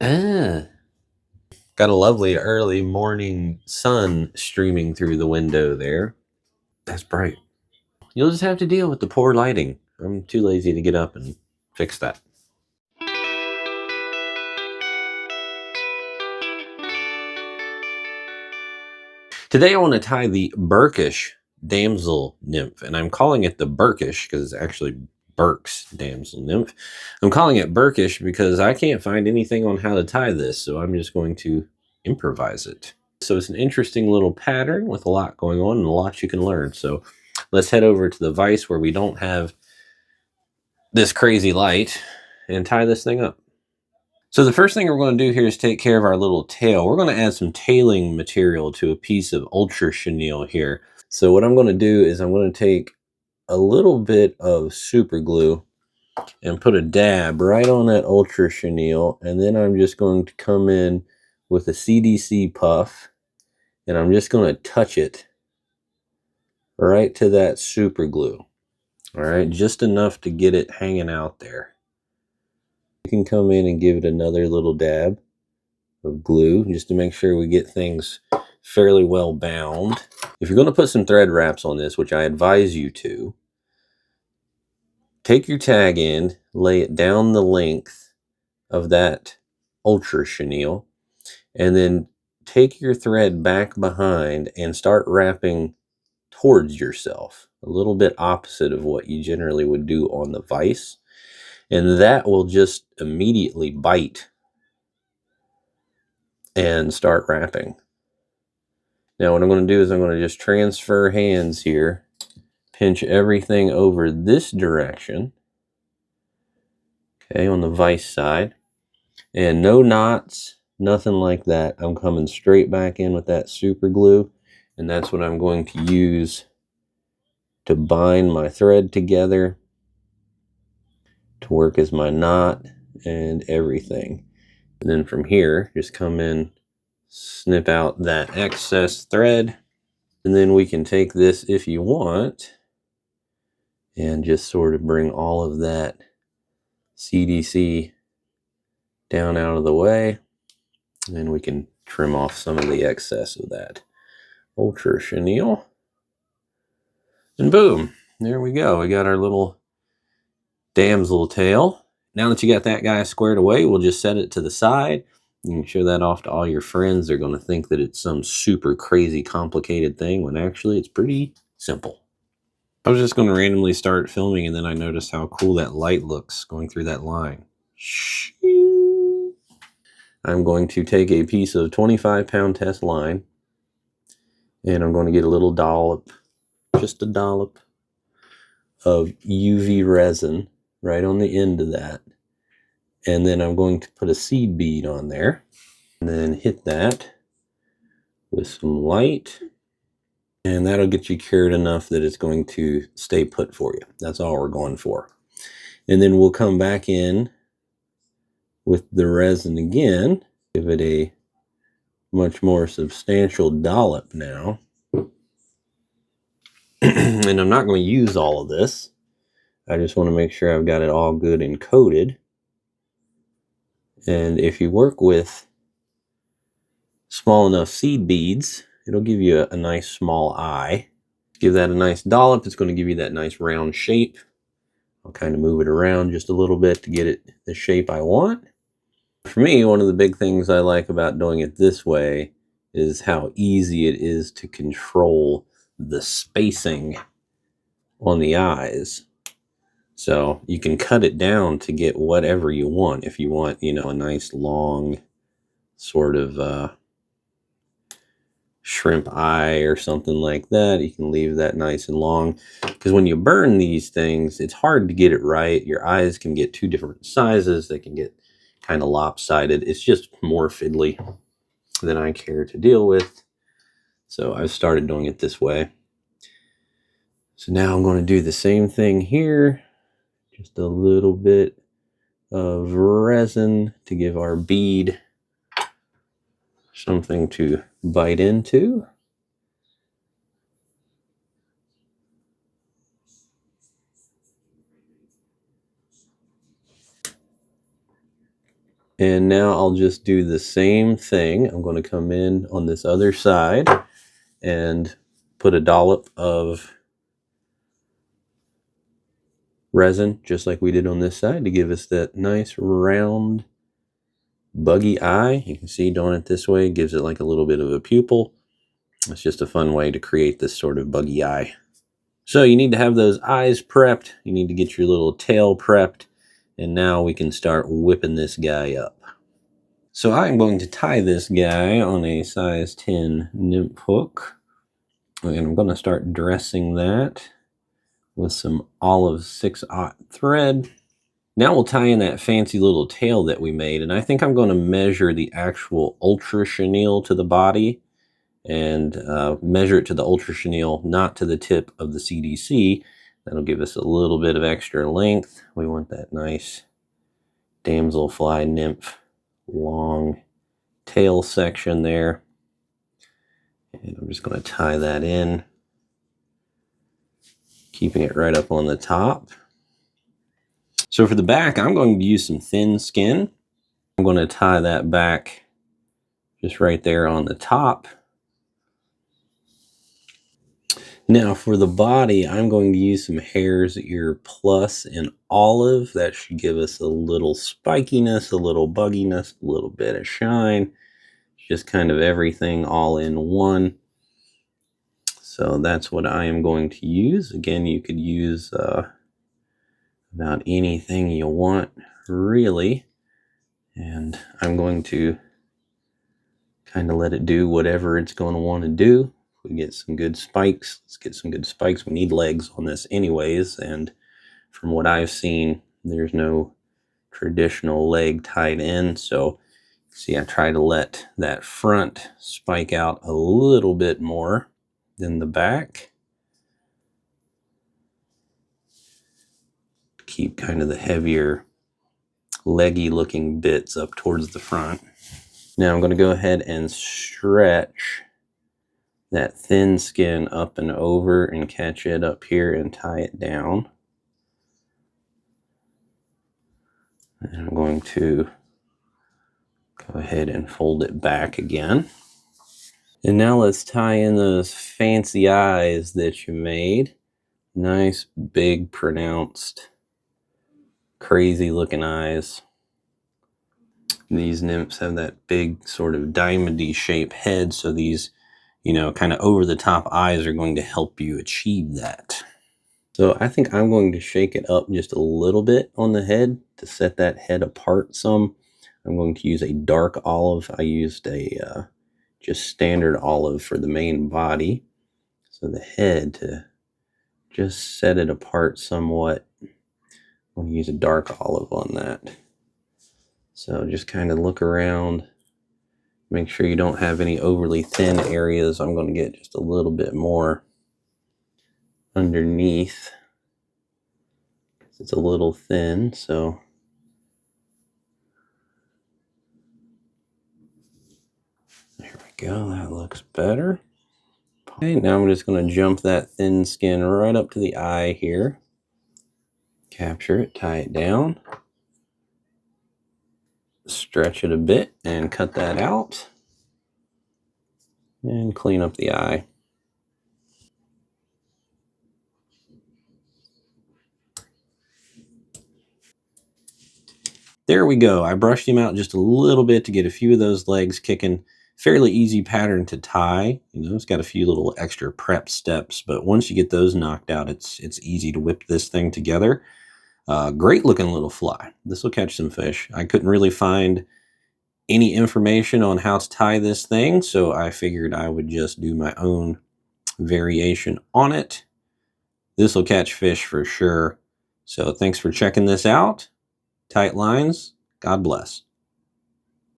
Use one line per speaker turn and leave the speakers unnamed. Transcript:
Ah, got a lovely early morning sun streaming through the window there. That's bright. You'll just have to deal with the poor lighting. I'm too lazy to get up and fix that. Today I want to tie the Burkish Damsel Nymph, and I'm calling it the Burkish because it's actually Burk's Damsel Nymph. I'm calling it Burkish because I can't find anything on how to tie this, so I'm just going to improvise it. So it's an interesting little pattern with a lot going on and a lot you can learn. So let's head over to the vise where we don't have this crazy light and tie this thing up. So the first thing we're going to do here is take care of our little tail. We're going to add some tailing material to a piece of ultra chenille here. So what I'm going to do is I'm going to take a little bit of super glue and put a dab right on that ultra chenille, and then I'm just going to come in with a CDC puff, and I'm just going to touch it right to that super glue. All right, just enough to get it hanging out there. You can come in and give it another little dab of glue just to make sure we get things fairly well bound. If you're going to put some thread wraps on this, which I advise you to, take your tag end, lay it down the length of that ultra chenille, and then take your thread back behind and start wrapping towards yourself, a little bit opposite of what you generally would do on the vise, and that will just immediately bite and start wrapping. Now what I'm going to do is I'm going to just transfer hands here, pinch everything over this direction, okay, on the vise side, and no knots, nothing like that. I'm coming straight back in with that super glue, and that's what I'm going to use to bind my thread together to work as my knot and everything. And then from here, just come in, snip out that excess thread, and then we can take this if you want and just sort of bring all of that CDC down out of the way, and then we can trim off some of the excess of that ultra chenille, and boom, there we go. We got our little damsel tail. Now that you got that guy squared away, we'll just set it to the side. You can show that off to all your friends. They're going to think that it's some super crazy complicated thing when actually it's pretty simple. I was just going to randomly start filming, and then I noticed how cool that light looks going through that line. I'm going to take a piece of 25-pound test line, and I'm going to get a little dollop, just a dollop of UV resin right on the end of that. And then I'm going to put a seed bead on there, and then hit that with some light, and that'll get you cured enough that it's going to stay put for you. That's all we're going for. And then we'll come back in with the resin again, give it a much more substantial dollop now. And I'm not going to use all of this. I just want to make sure I've got it all good and coated. And if you work with small enough seed beads, it'll give you a nice small eye. Give that a nice dollop. It's going to give you that nice round shape. I'll kind of move it around just a little bit to get it the shape I want. For me, one of the big things I like about doing it this way is how easy it is to control the spacing on the eyes. So you can cut it down to get whatever you want. If you want, you know, a nice long sort of shrimp eye or something like that, you can leave that nice and long. Because when you burn these things, it's hard to get it right. Your eyes can get two different sizes. They can get kind of lopsided. It's just more fiddly than I care to deal with. So I've started doing it this way. So now I'm going to do the same thing here. Just a little bit of resin to give our bead something to bite into. And now I'll just do the same thing. I'm going to come in on this other side and put a dollop of resin, just like we did on this side, to give us that nice round buggy eye. You can see doing it this way gives it like a little bit of a pupil. It's just a fun way to create this sort of buggy eye. So you need to have those eyes prepped. You need to get your little tail prepped. And now we can start whipping this guy up. So I'm going to tie this guy on a size 10 nymph hook. And I'm going to start dressing that with some olive 6/0 thread. Now we'll tie in that fancy little tail that we made. And I think I'm going to measure the actual ultra chenille to the body and measure it to the ultra chenille, not to the tip of the CDC. That'll give us a little bit of extra length. We want that nice damselfly nymph long tail section there. And I'm just going to tie that in, keeping it right up on the top. So for the back, I'm going to use some thin skin. I'm going to tie that back just right there on the top. Now for the body, I'm going to use some Hares Ear Plus in olive. That should give us a little spikiness, a little bugginess, a little bit of shine. Just kind of everything all in one. So that's what I am going to use. Again, you could use about anything you want, really. And I'm going to kind of let it do whatever it's going to want to do. We get some good spikes. Let's get some good spikes. We need legs on this anyways, and from what I've seen, there's no traditional leg tied in. So see, I try to let that front spike out a little bit more than the back. Keep kind of the heavier leggy looking bits up towards the front. Now I'm going to go ahead and stretch that thin skin up and over and catch it up here and tie it down. And I'm going to go ahead and fold it back again. And now let's tie in those fancy eyes that you made. Nice, big, pronounced, crazy looking eyes. These nymphs have that big sort of diamondy shaped head, so these, you know, kind of over the top eyes are going to help you achieve that. So I think I'm going to shake it up just a little bit on the head to set that head apart some. I'm going to use a dark olive. I used a just standard olive for the main body. So the head, to just set it apart somewhat, I'm going to use a dark olive on that. So just kind of look around. Make sure you don't have any overly thin areas. I'm going to get just a little bit more underneath. It's a little thin, so there we go. That looks better. Okay, now I'm just going to jump that thin skin right up to the eye here. Capture it, tie it down, stretch it a bit, and cut that out. And clean up the eye. There we go. I brushed him out just a little bit to get a few of those legs kicking. Fairly easy pattern to tie. You know, it's got a few little extra prep steps, but once you get those knocked out, it's easy to whip this thing together. Great looking little fly. This will catch some fish. I couldn't really find any information on how to tie this thing, so I figured I would just do my own variation on it. This will catch fish for sure. So thanks for checking this out. Tight lines. God bless.